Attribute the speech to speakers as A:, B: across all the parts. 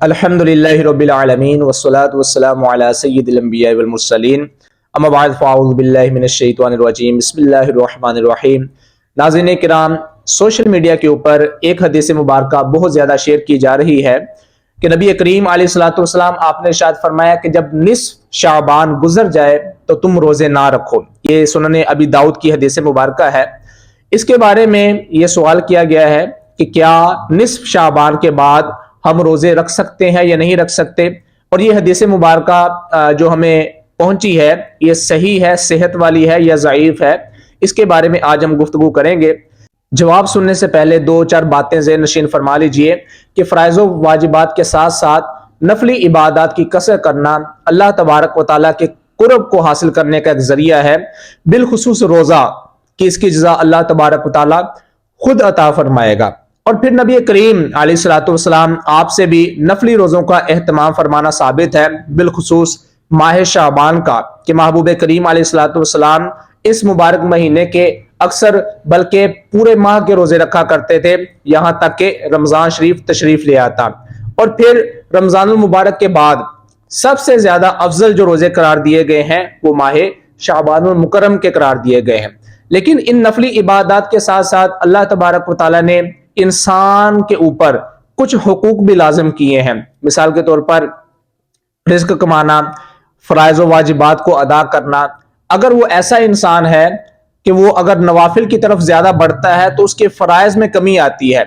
A: الحمدللہ رب العالمین والصلاة والسلام علی سید الانبیاء والمرسلین اما بعد فاعوذ باللہ من الشیطان الرجیم بسم اللہ الرحمن الرحیم۔ ناظرین کرام، سوشل میڈیا کے اوپر ایک حدیث مبارکہ بہت زیادہ شیئر کی جا رہی ہے کہ نبی کریم علیہ الصلوۃ والسلام آپ نے ارشاد فرمایا کہ جب نصف شعبان گزر جائے تو تم روزے نہ رکھو۔ یہ سنن ابی داؤد کی حدیث مبارکہ ہے۔ اس کے بارے میں یہ سوال کیا گیا ہے کہ کیا نصف شعبان کے بعد ہم روزے رکھ سکتے ہیں یا نہیں رکھ سکتے، اور یہ حدیث مبارکہ جو ہمیں پہنچی ہے یہ صحیح ہے، صحت والی ہے یا ضعیف ہے، اس کے بارے میں آج ہم گفتگو کریں گے۔ جواب سننے سے پہلے دو چار باتیں ذہن نشین فرما لیجئے کہ فرائض و واجبات کے ساتھ ساتھ نفلی عبادات کی کثرت کرنا اللہ تبارک و تعالیٰ کے قرب کو حاصل کرنے کا ایک ذریعہ ہے، بالخصوص روزہ کہ اس کی جزا اللہ تبارک و تعالیٰ خود عطا فرمائے گا۔ اور پھر نبی کریم علیہ الصلوۃ والسلام آپ سے بھی نفلی روزوں کا اہتمام فرمانا ثابت ہے، بالخصوص ماہ شعبان کا، کہ محبوب کریم علیہ الصلوۃ والسلام اس مبارک مہینے کے اکثر بلکہ پورے ماہ کے روزے رکھا کرتے تھے، یہاں تک کہ رمضان شریف تشریف لے آتا۔ اور پھر رمضان المبارک کے بعد سب سے زیادہ افضل جو روزے قرار دیے گئے ہیں وہ ماہ شعبان المکرم کے قرار دیے گئے ہیں۔ لیکن ان نفلی عبادات کے ساتھ ساتھ اللہ تبارک و تعالیٰ نے انسان کے اوپر کچھ حقوق بھی لازم کیے ہیں۔ مثال کے طور پر رزق کمانا، فرائض و واجبات کو ادا کرنا۔ اگر وہ ایسا انسان ہے کہ وہ اگر نوافل کی طرف زیادہ بڑھتا ہے تو اس کے فرائض میں کمی آتی ہے،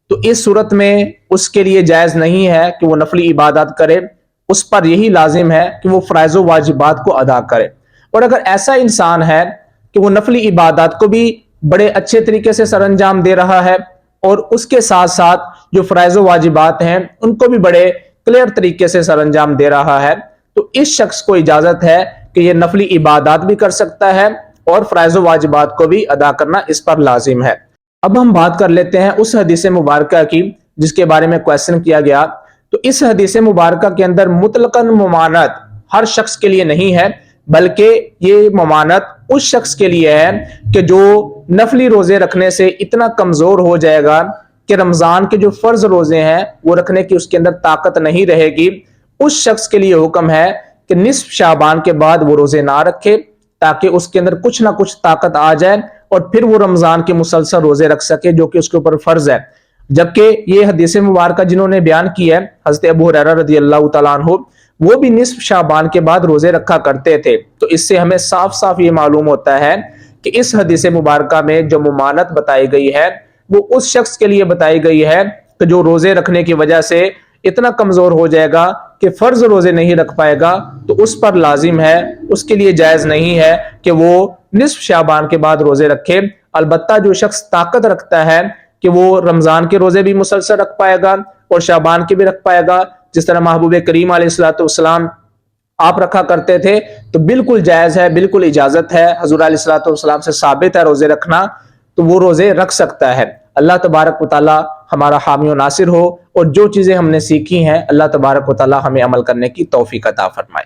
A: تو اس صورت میں اس کے لیے جائز نہیں ہے کہ وہ نفلی عبادات کرے، اس پر یہی لازم ہے کہ وہ فرائض و واجبات کو ادا کرے۔ اور اگر ایسا انسان ہے کہ وہ نفلی عبادات کو بھی بڑے اچھے طریقے سے سر انجام دے رہا ہے اور اس کے ساتھ ساتھ جو فرائض و واجبات ہیں ان کو بھی بڑے کلیئر طریقے سے سر انجام دے رہا ہے، تو اس شخص کو اجازت ہے کہ یہ نفلی عبادات بھی کر سکتا ہے اور فرائض و واجبات کو بھی ادا کرنا اس پر لازم ہے۔ اب ہم بات کر لیتے ہیں اس حدیث مبارکہ کی جس کے بارے میں کویسچن کیا گیا۔ تو اس حدیث مبارکہ کے اندر مطلقاً ممانعت ہر شخص کے لیے نہیں ہے، بلکہ یہ ممانعت اس شخص کے لیے ہے کہ جو نفلی روزے رکھنے سے اتنا کمزور ہو جائے گا کہ رمضان کے جو فرض روزے ہیں وہ رکھنے کی اس کے اندر طاقت نہیں رہے گی۔ اس شخص کے لیے حکم ہے کہ نصف شعبان کے بعد وہ روزے نہ رکھے تاکہ اس کے اندر کچھ نہ کچھ طاقت آ جائے اور پھر وہ رمضان کے مسلسل روزے رکھ سکے جو کہ اس کے اوپر فرض ہے۔ جبکہ یہ حدیث مبارکہ جنہوں نے بیان کی ہے حضرت ابو ہریرہ رضی اللہ تعالیٰ عنہ، وہ بھی نصف شعبان کے بعد روزے رکھا کرتے تھے۔ تو اس سے ہمیں صاف صاف یہ معلوم ہوتا ہے کہ اس حدیث مبارکہ میں جو ممانعت بتائی گئی ہے وہ اس شخص کے لیے بتائی گئی ہے کہ جو روزے رکھنے کی وجہ سے اتنا کمزور ہو جائے گا کہ فرض روزے نہیں رکھ پائے گا، تو اس پر لازم ہے، اس کے لیے جائز نہیں ہے کہ وہ نصف شعبان کے بعد روزے رکھے۔ البتہ جو شخص طاقت رکھتا ہے کہ وہ رمضان کے روزے بھی مسلسل رکھ پائے گا اور شعبان کے بھی رکھ پائے گا، جس طرح محبوب کریم علیہ الصلوۃ والسلام آپ رکھا کرتے تھے، تو بالکل جائز ہے، بالکل اجازت ہے، حضور علیہ الصلوۃ والسلام سے ثابت ہے روزے رکھنا، تو وہ روزے رکھ سکتا ہے۔ اللہ تبارک و تعالی ہمارا حامی و ناصر ہو، اور جو چیزیں ہم نے سیکھی ہیں اللہ تبارک و تعالی ہمیں عمل کرنے کی توفیق عطا فرمائے۔